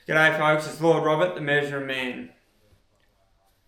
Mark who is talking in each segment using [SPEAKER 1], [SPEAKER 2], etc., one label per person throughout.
[SPEAKER 1] G'day folks, it's Lord Robert, the Measuring Man.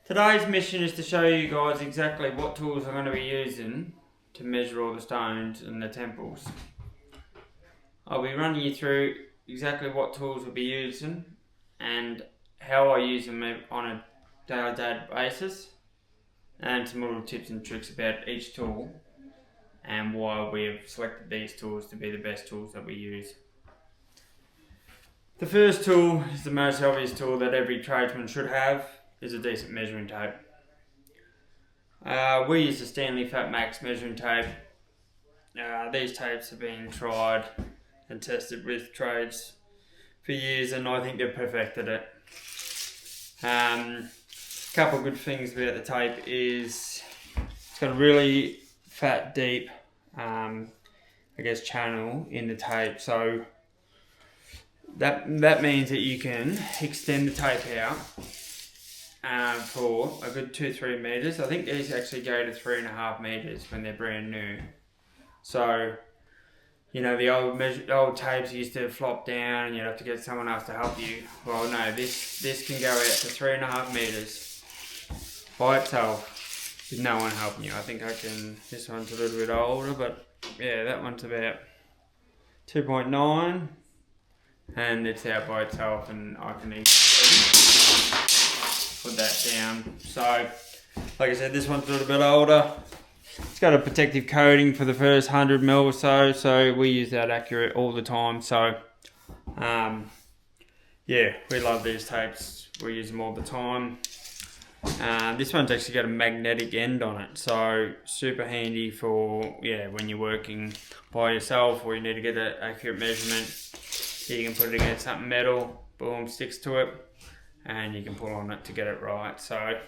[SPEAKER 1] Today's mission is to show you guys exactly what tools I'm going to be using to measure all the stones and the temples. I'll be running you through exactly what tools we'll be using and how I use them on a day-to-day basis, and some little tips and tricks about each tool and why we have selected these tools to be the best tools that we use. The first tool is the most obvious tool that every tradesman should have, is a decent measuring tape. We use the Stanley Fat Max measuring tape. These tapes have been tried and tested with trades for years, and I think they've perfected it. Couple of good things about the tape is it's got a really fat, deep, channel in the tape, so that means that you can extend the tape out for a good 2-3 meters. I think these actually go to 3.5 meters when they're brand new. So, you know, the old tapes used to flop down and you'd have to get someone else to help you. Well, no, this can go out to 3.5 meters by itself with no one helping you. I think this one's a little bit older, but yeah, that one's about 2.9. And it's out by itself, and I can easily put that down. So, like I said, this one's a little bit older. It's got a protective coating for the first 100 mil or so we use that accurate all the time. So, yeah, we love these tapes. We use them all the time. This one's actually got a magnetic end on it, so super handy for when you're working by yourself or you need to get an accurate measurement. You can put it against something metal, boom, sticks to it, and you can pull on it to get it right. So,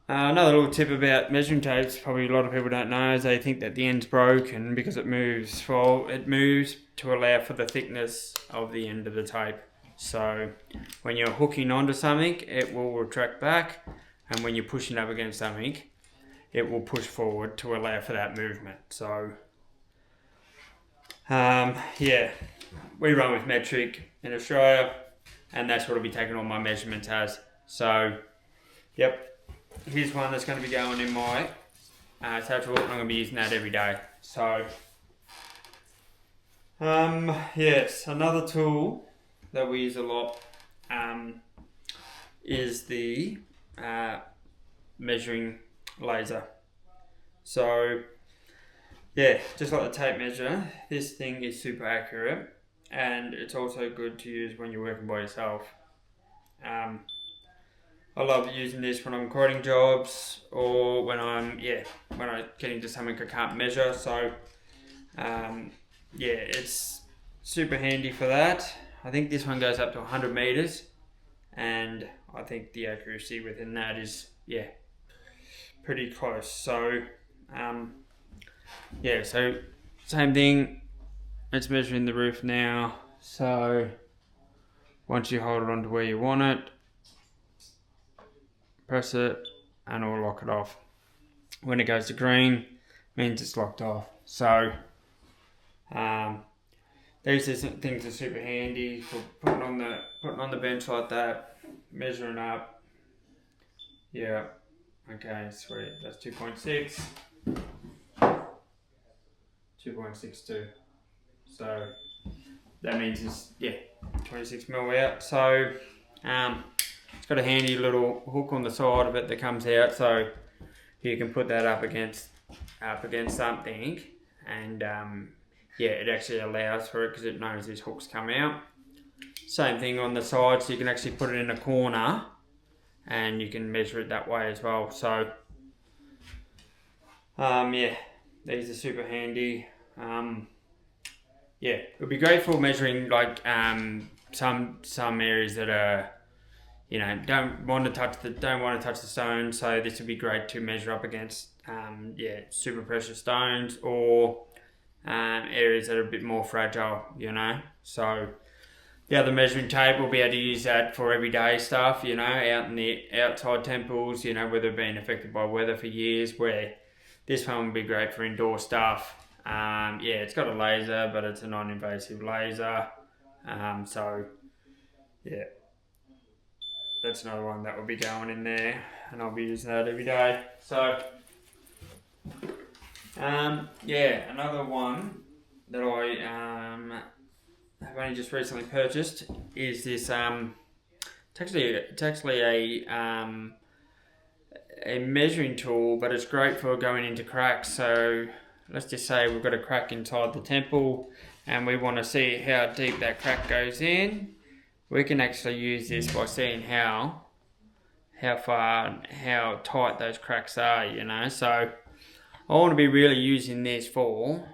[SPEAKER 1] another little tip about measuring tapes, probably a lot of people don't know, is they think that the end's broken because it moves. Well, it moves to allow for the thickness of the end of the tape. So, when you're hooking onto something, it will retract back, and when you're pushing up against something, it will push forward to allow for that movement. So, we run with metric in Australia, and that's what I'll be taking all my measurements as. So, yep, here's one that's going to be going in my satchel, and I'm going to be using that every day. So, yes, another tool that we use a lot is the measuring laser. So, yeah, just like the tape measure, this thing is super accurate, and it's also good to use when you're working by yourself. I love using this when I'm quoting jobs or when I get into something I can't measure. So, it's super handy for that. I think this one goes up to 100 meters, and I think the accuracy within that is pretty close. So, so same thing, it's measuring the roof now. So once you hold it onto where you want it, press it and it'll lock it off. When it goes to green, means it's locked off. So these things are super handy for putting on the bench like that, measuring up. Yeah, okay, sweet, that's 2.6. 2.62, so that means it's 26 mil out. So it's got a handy little hook on the side of it that comes out, so you can put that up against something, and it actually allows for it because it knows these hooks come out. Same thing on the side, so you can actually put it in a corner and you can measure it that way as well. So these are super handy. It would be great for measuring like some areas that are don't want to touch the stone. So this would be great to measure up against super precious stones or areas that are a bit more fragile. So the other measuring tape, will be able to use that for everyday stuff. Out in the outside temples. Where they've been affected by weather for years. Where this one would be great for indoor stuff. It's got a laser, but it's a non-invasive laser. So yeah, that's another one that will be going in there, and I'll be using that every day. So yeah, another one that I have only just recently purchased is this. It's actually a measuring tool, but it's great for going into cracks. So let's just say we've got a crack inside the temple, and we want to see how deep that crack goes in. We can actually use this by seeing how far, how tight those cracks are, you know. So I want to be really using this for,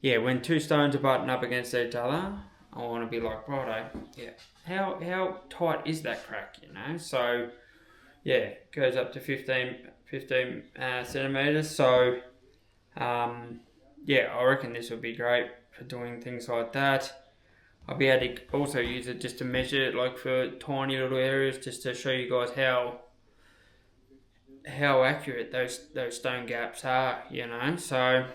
[SPEAKER 1] yeah, when two stones are butting up against each other, I want to be like, righto, yeah, how tight is that crack, you know? So yeah, it goes up to 15 centimeters. So yeah, I reckon this would be great for doing things like that. I'll be able to also use it just to measure it, like for tiny little areas, just to show you guys how accurate those stone gaps are, you know. So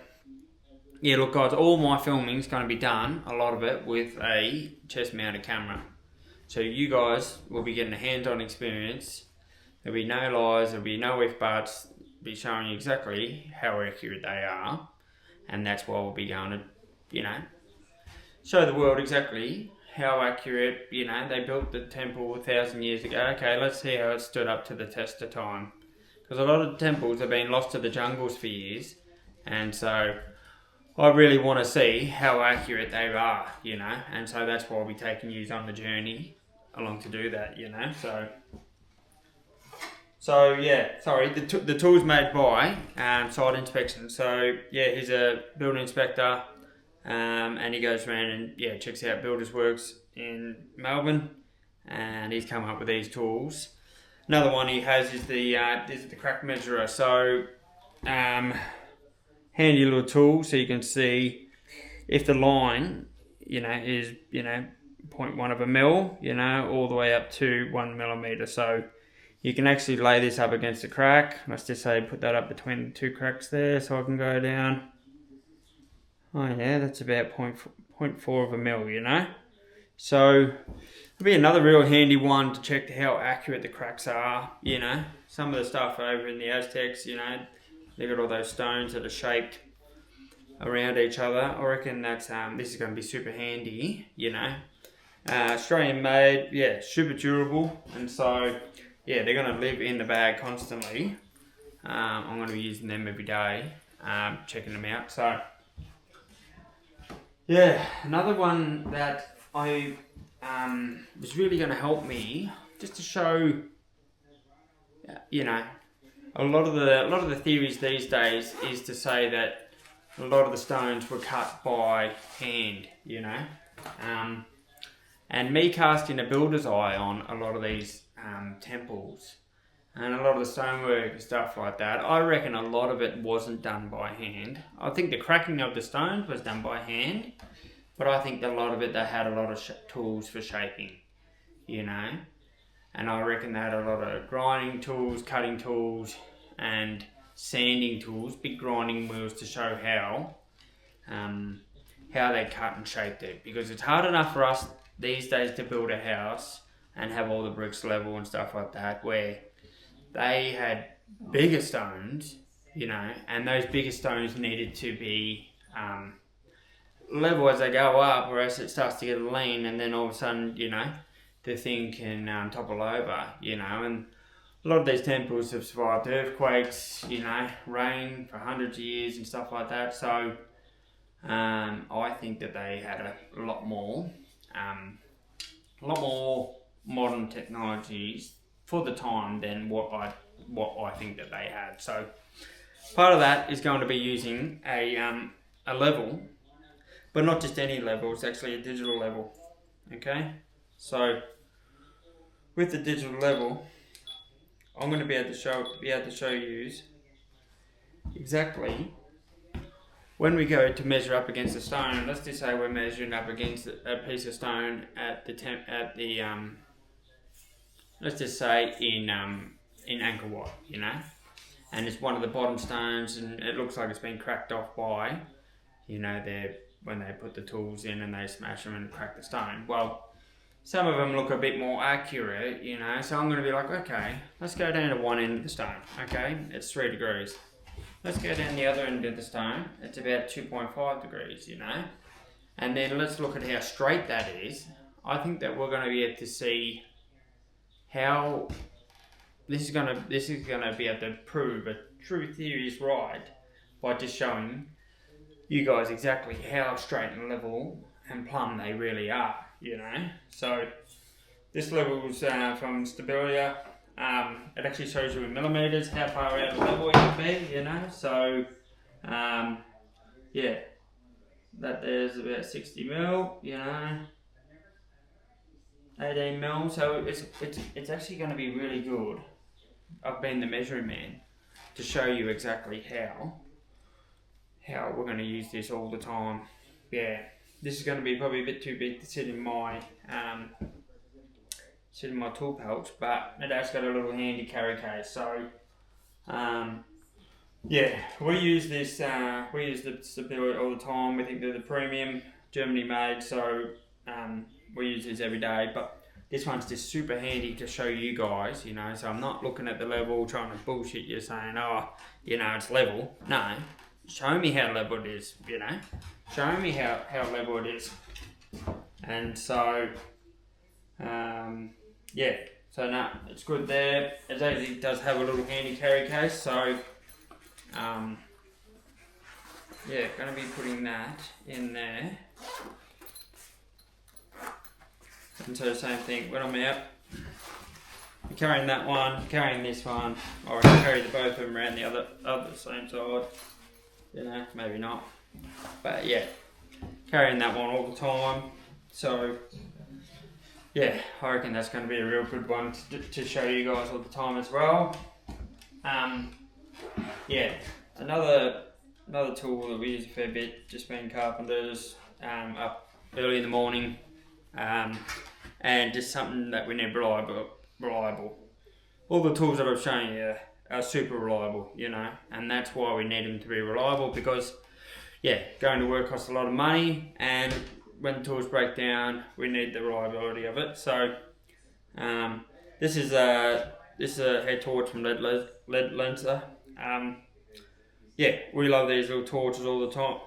[SPEAKER 1] yeah, look guys, all my filming is going to be done, a lot of it, with a chest mounted camera. So you guys will be getting a hands-on experience. There'll be no lies, there'll be no if buts, be showing you exactly how accurate they are. And that's why we'll be going to, you know, show the world exactly how accurate, you know, they built the temple 1,000 years ago. Okay, let's see how it stood up to the test of time. Because a lot of temples have been lost to the jungles for years. And so I really want to see how accurate they are, you know. And so that's why I'll be taking you on the journey along to do that, you know. So yeah, sorry, the tool's made by Site Inspection. So yeah, he's a building inspector, and he goes around and yeah checks out builders' works in Melbourne, and he's come up with these tools. Another one he has is this is the crack measurer. So handy little tool, so you can see if the line, you know, is 0.1 of a mil, you know, all the way up to 1 millimeter. So you can actually lay this up against a crack. Let's just say put that up between the two cracks there, so I can go down. Oh yeah, that's about 0.4 of a mil, you know. So it'll be another real handy one to check how accurate the cracks are, you know. Some of the stuff over in the Aztecs, you know, they've got all those stones that are shaped around each other. I reckon that's this is going to be super handy, you know. Australian made, yeah, super durable, and so yeah, they're going to live in the bag constantly. I'm going to be using them every day, checking them out. So yeah, another one that I was really going to help me just to show, you know, a lot of the theories these days is to say that a lot of the stones were cut by hand, you know, and me casting a builder's eye on a lot of these temples and a lot of the stonework and stuff like that, I reckon a lot of it wasn't done by hand. I think the cracking of the stones was done by hand, but I think that a lot of it they had a lot of tools for shaping, you know, and I reckon they had a lot of grinding tools, cutting tools, and sanding tools, big grinding wheels to show how they cut and shaped it, because it's hard enough for us these days to build a house and have all the bricks level and stuff like that, where they had bigger stones, you know, and those bigger stones needed to be level as they go up, or else it starts to get lean, and then all of a sudden, you know, the thing can topple over, you know. And a lot of these temples have survived earthquakes, you know, rain for hundreds of years and stuff like that. So I think that they had a lot more modern technologies for the time than what I think that they had. So part of that is going to be using a level, but not just any level. It's actually a digital level. Okay, so with the digital level, I'm going to be able to show you exactly when we go to measure up against a stone. Let's just say we're measuring up against a piece of stone at let's just say in Angkor Wat, you know, and it's one of the bottom stones, and it looks like it's been cracked off by, you know, when they put the tools in and they smash them and crack the stone. Well, some of them look a bit more accurate, you know, so I'm going to be like, okay, let's go down to one end of the stone, okay, it's 3 degrees. Let's go down the other end of the stone, it's about 2.5 degrees, you know, and then let's look at how straight that is. I think that we're going to be able to see how this is going to be able to prove a true theory is right by just showing you guys exactly how straight and level and plumb they really are, you know. So this level's from Stabilia. It actually shows you in millimeters how far out of level you can be, you know. So yeah, that there's about 60 mil, you know, 18 mil. So it's actually going to be really good. I've been the measuring man to show you exactly how we're going to use this all the time. Yeah, this is going to be probably a bit too big to sit in my tool pouch, but it has got a little handy carry case. So yeah, we use this. We use the Stability all the time. We think they're the premium, Germany made. So we use this every day. But this one's just super handy to show you guys. You know, so I'm not looking at the level trying to bullshit you saying, oh, you know, it's level. No. Show me how level it is, you know. Show me how level it is. And so, yeah. So no, it's good there. It actually does have a little handy carry case. So, yeah, going to be putting that in there. And so same thing, when I'm out, I'm carrying that one, carrying this one, or I can carry both of them around the other same side. You know, maybe not. But yeah, carrying that one all the time. So yeah, I reckon that's going to be a real good one to show you guys all the time as well. Yeah, another tool that we use a fair bit, just being carpenters, up early in the morning, and just something that we need reliable. All the tools that I've shown you are super reliable, you know, and that's why we need them to be reliable, because yeah, going to work costs a lot of money, and when tools break down, we need the reliability of it. So this is a head torch from Lead Lenser. Yeah, we love these little torches all the time.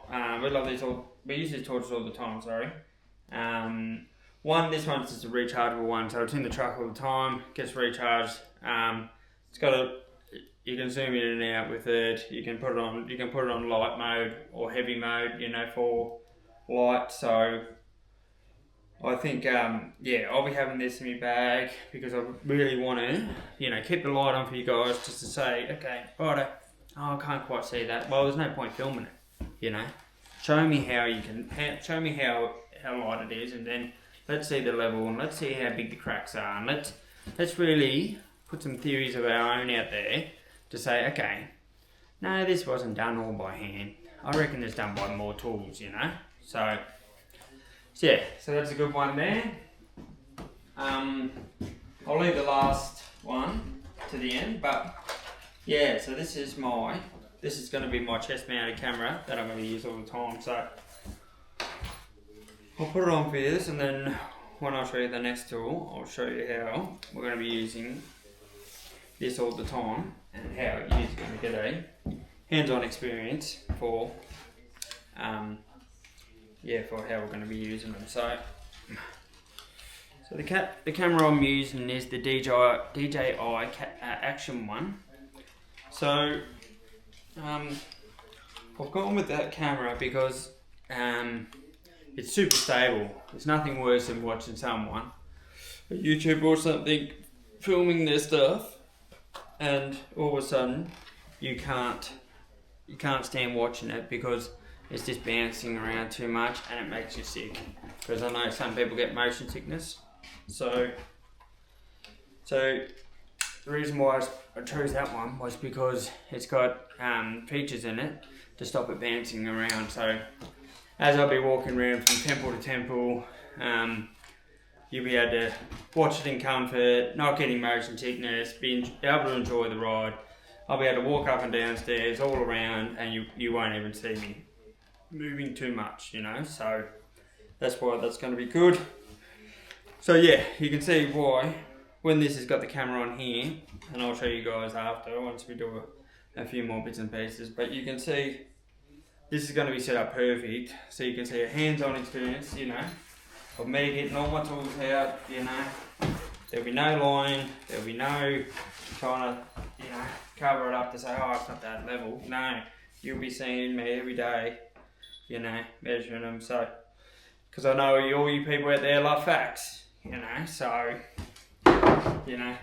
[SPEAKER 1] We use these torches all the time, sorry. This one's just a rechargeable one, so it's in the truck all the time, gets recharged. It's got you can zoom in and out with it. You can put it on light mode or heavy mode, you know, for light. So I think yeah, I'll be having this in my bag because I really want to, you know, keep the light on for you guys, just to say, okay, righto, oh, I can't quite see that. Well, there's no point filming it, you know. Show me how light it is, and then let's see the level, and let's see how big the cracks are, and let's really put some theories of our own out there to say, okay, no, this wasn't done all by hand. I reckon it's done by more tools, you know. So yeah, so that's a good one there. I'll leave the last one to the end, but yeah, so this is going to be my chest mounted camera that I'm going to use all the time. So I'll put it on for you, and then when I show you the next tool, I'll show you how we're going to be using this all the time, and how you're going to get a hands-on experience for for how we're going to be using them. So the camera I'm using is the DJI Action one. So I've gone with that camera because it's super stable. There's nothing worse than watching someone, a YouTuber or something, filming their stuff, and all of a sudden you can't stand watching it because it's just bouncing around too much and it makes you sick. Because I know some people get motion sickness. So the reason why I chose that one was because it's got features in it to stop it bouncing around. So as I'll be walking around from temple to temple, you'll be able to watch it in comfort, not getting motion sickness, be able to enjoy the ride. I'll be able to walk up and down stairs all around, and you won't even see me. moving too much, you know, so that's why that's going to be good. So yeah, you can see why when this has got the camera on here, and I'll show you guys after once we do a few more bits and pieces, but you can see this is going to be set up perfect, so you can see a hands-on experience, you know, of me getting all my tools out, you know. There'll be no line, there'll be no trying to, you know, cover it up to say, oh, it's not that level. No, you'll be seeing me every day, you know, measuring them. So, because I know all you people out there love facts, you know, so, you know,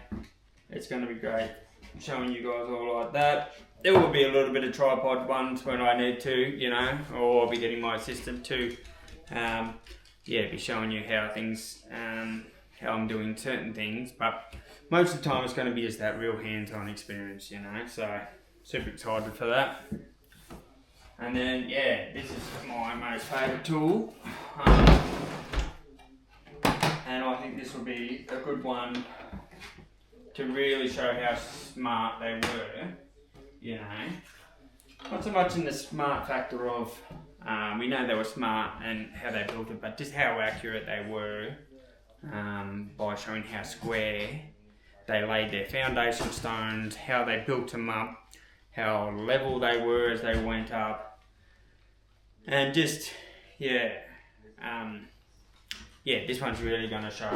[SPEAKER 1] it's going to be great showing you guys all like that. There will be a little bit of tripod ones when I need to, you know, or I'll be getting my assistant to, yeah, be showing you how things, how I'm doing certain things, but most of the time it's going to be just that real hands-on experience, you know, so super excited for that. And then, yeah, this is my most favourite tool, and I think this will be a good one to really show how smart they were, you know. Not so much in the smart factor of, we know they were smart and how they built it, but just how accurate they were, by showing how square they laid their foundation stones, how they built them up, how level they were as they went up, and just, yeah, yeah, this one's really going to show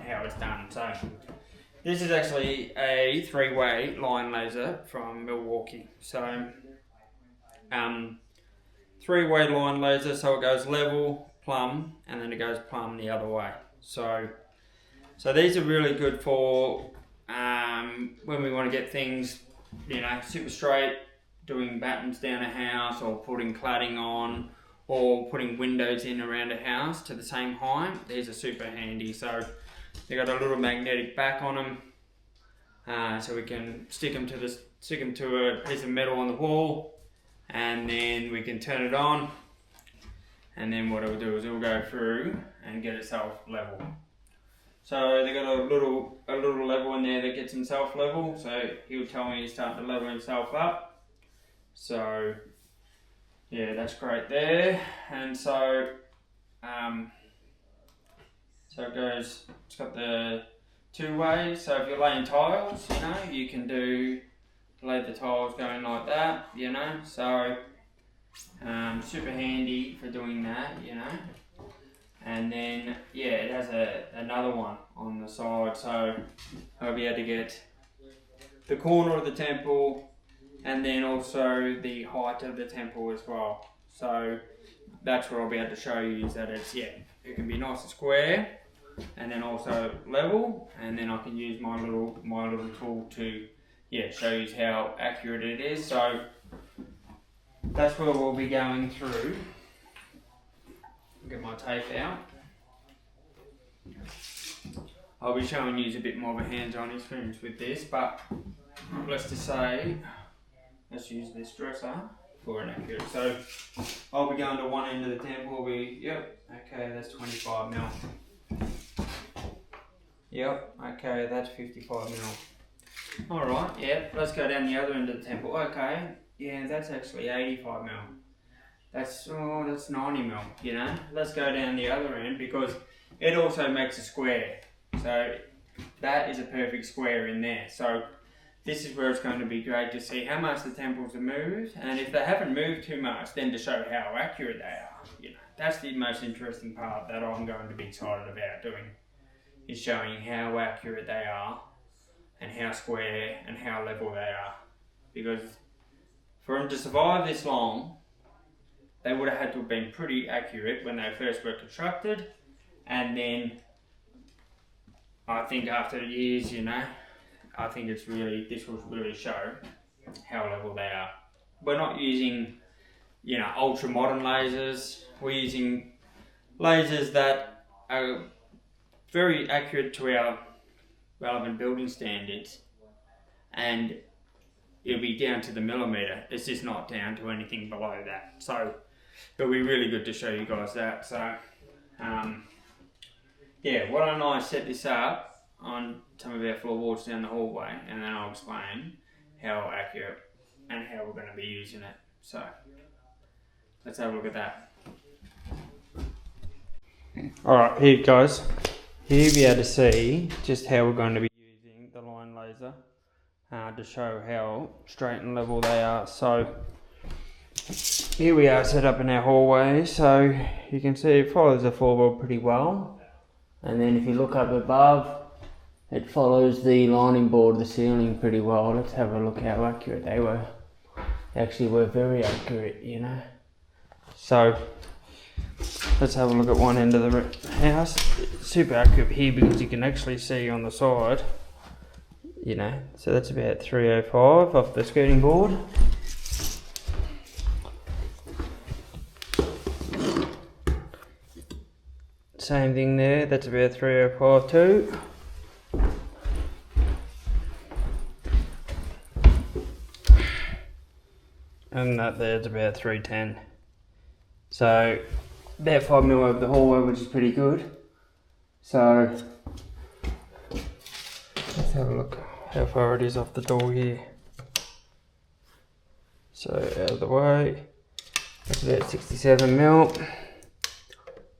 [SPEAKER 1] how it's done. So this is actually a 3-way line laser from Milwaukee. So 3-way line laser, so it goes level, plumb, and then it goes plumb the other way. So these are really good for when we want to get things, you know, super straight, doing battens down a house, or putting cladding on, or putting windows in around a house to the same height. These are super handy. So they got a little magnetic back on them, so we can stick them to a piece of metal on the wall, and then we can turn it on, and then what it'll do is it'll go through and get itself level. So they got a little level in there that gets himself level, so he'll tell me he's starting to level himself up. So yeah, that's great there. And so so it goes, it's got the 2 ways. So if you're laying tiles, you know, you can lay the tiles going like that, you know. So super handy for doing that, you know. And then, yeah, it has another one on the side, so I'll be able to get the corner of the temple and then also the height of the temple as well. So that's what I'll be able to show you, is that it's, yeah, it can be nice and square and then also level, and then I can use my little tool to, yeah, show you how accurate it is. So that's where we'll be going through. Get my tape out. I'll be showing you a bit more of a hands-on experience with this, but let's just say, let's use this dresser for an accurate. So I'll be going to one end of the temple. Yep, okay, that's 25 mil. Yep, okay, that's 55 mil. All right, yeah, let's go down the other end of the temple. Okay, yeah, that's actually 85 mil. That's 90 mil, you know. Let's go down the other end, because it also makes a square. So that is a perfect square in there. So this is where it's going to be great to see how much the temples have moved, and if they haven't moved too much, then to show how accurate they are. You know, that's the most interesting part that I'm going to be excited about doing, is showing how accurate they are and how square and how level they are. Because for them to survive this long, they would have had to have been pretty accurate when they first were constructed, and then I think after years, you know, I think this will really show how level they are. We're not using, you know, ultra modern lasers. We're using lasers that are very accurate to our relevant building standards, and it'll be down to the millimetre. It's just not down to anything below that. So it'll be really good to show you guys that. So yeah, why don't I set this up on some of our floorboards down the hallway, and then I'll explain how accurate and how we're going to be using it. So Let's have a look at that. Alright, here guys. Here you'll be able to see just how we're going to be using the line laser to show how straight and level they are. So here we are set up in our hallway, so you can see it follows the floorboard pretty well. And then if you look up above, it follows the lining board of the ceiling pretty well. Let's have a look how accurate they were. They actually were very accurate, you know. So let's have a look at one end of the house. It's super accurate here because you can actually see on the side, you know. So that's about 305 off the skirting board. Same thing there, that's about 305 too. And that there's about 310. So about 5mm over the hallway, which is pretty good. So let's have a look how far it is off the door here. So out of the way, that's about 67mm.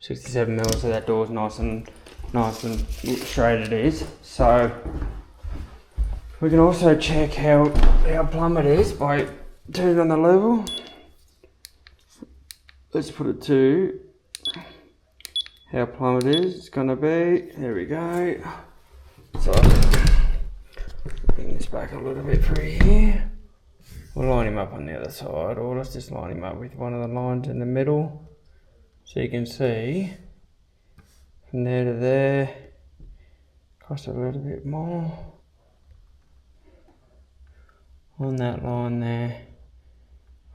[SPEAKER 1] 67mm, so that door's nice and straight it is. So we can also check how plumb it is by turning on the level. Let's put it to how plumb it is. It's gonna be, there we go. So bring this back a little bit for here. We'll line him up on the other side, or let's just line him up with one of the lines in the middle. So you can see from there to there, cost a little bit more on that line there,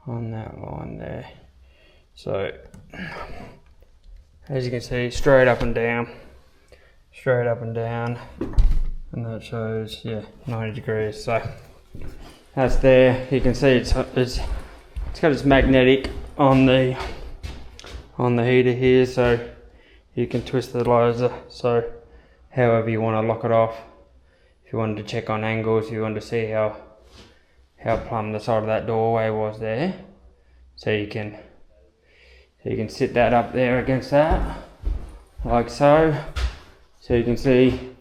[SPEAKER 1] on that line there. So as you can see, straight up and down, and that shows, yeah, 90 degrees. So that's there. You can see it's got its magnetic on the heater here, so you can twist the laser so however you want to lock it off. If you wanted to check on angles, if you wanted to see how plumb the side of that doorway was there, so you can sit that up there against that, like so. So you can see,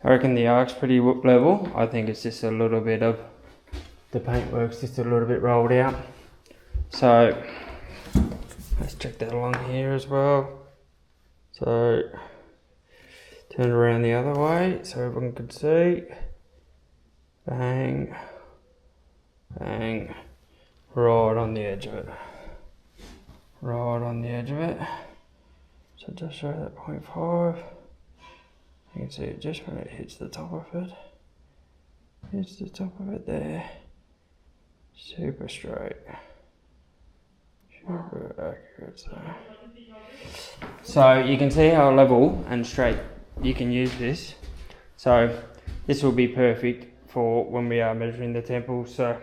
[SPEAKER 1] I reckon the arc's pretty level. I think it's just a little bit of the paintwork's just a little bit rolled out. So let's check that along here as well. So turn it around the other way so everyone can see. Bang, bang, right on the edge of it. Right on the edge of it. So just show that 0.5. You can see it just when it hits the top of it. Hits the top of it there. Super straight. Super accurate. So you can see how level and straight you can use this. So this will be perfect for when we are measuring the temples. So